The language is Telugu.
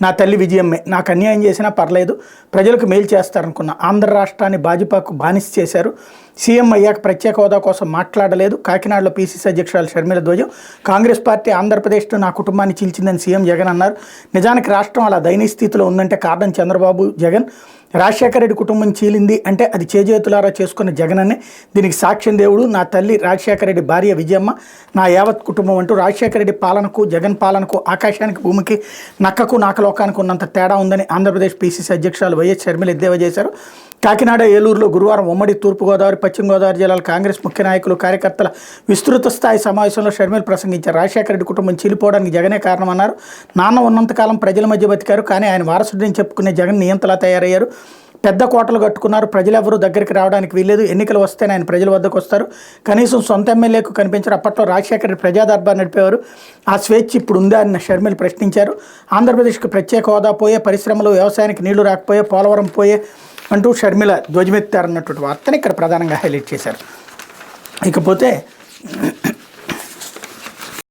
నా తల్లి విజయమ్మే, నాకు అన్యాయం చేసినా పర్లేదు, ప్రజలకు మేలు చేస్తారనుకున్న ఆంధ్ర రాష్ట్రాన్ని భాజపాకు బానిస చేశారు. సీఎం అయ్యాక ప్రత్యేక హోదా కోసం మాట్లాడలేదు. కాకినాడలో పీసీసీ అధ్యక్షురాలు షర్మిల ధ్వజం. కాంగ్రెస్ పార్టీ ఆంధ్రప్రదేశ్ను నా కుటుంబాన్ని చీల్చిందని సీఎం జగన్ అన్నారు. నిజానికి రాష్ట్రం అలా దయనీయ స్థితిలో ఉందంటే కారణం చంద్రబాబు, జగన్. రాజశేఖర రెడ్డి కుటుంబం చీలింది అంటే అది చేజేతులారా చేసుకున్న జగనన్నే. దీనికి సాక్ష్యం దేవుడు, నా తల్లి రాజశేఖర రెడ్డి భార్య విజయమ్మ, నా యావత్ కుటుంబం అంటూ రాజశేఖర రెడ్డి పాలనకు జగన్ పాలనకు ఆకాశానికి భూమికి నక్కకు నాకలోకానికి ఉన్నంత తేడా ఉందని ఆంధ్రప్రదేశ్ పీసీసీ అధ్యక్షురాలు వైఎస్ షర్మిల ఎద్దేవా చేశారు. కాకినాడ, ఏలూరులో గురువారం ఉమ్మడి తూర్పుగోదావరి, పశ్చిమ గోదావరి జిల్లాల కాంగ్రెస్ ముఖ్య నాయకులు, కార్యకర్తల విస్తృత స్థాయి సమావేశంలో షర్మిల ప్రసంగించారు. రాజశేఖర రెడ్డి కుటుంబం చీలిపోవడానికి జగనే కారణమన్నారు. నాన్న ఉన్నంతకాలం ప్రజల మధ్య బతికారు, కానీ ఆయన వారసుడిని చెప్పుకునే జగన్ నియంతలా తయారయ్యారు. పెద్ద కోటలు కట్టుకున్నారు, ప్రజలెవరూ దగ్గరికి రావడానికి వీల్లేదు. ఎన్నికలు వస్తేనే ఆయన ప్రజల వద్దకు వస్తారు. కనీసం సొంత ఎమ్మెల్యేకు కనిపించారు. అప్పట్లో రాజశేఖర రెడ్డి ప్రజాదర్బార్ నడిపేవారు. ఆ స్వేచ్ఛ ఇప్పుడు ఉందా అని షర్మిల ప్రశ్నించారు. ఆంధ్రప్రదేశ్కి ప్రత్యేక హోదా పోయే, పరిశ్రమలు, వ్యవసాయానికి నీళ్లు రాకపోయే, పోలవరం పోయే అంటూ షర్మిల ధ్వజమెత్తారన్నటువంటి వార్తని ఇక్కడ ప్రధానంగా హైలైట్ చేశారు. ఇకపోతే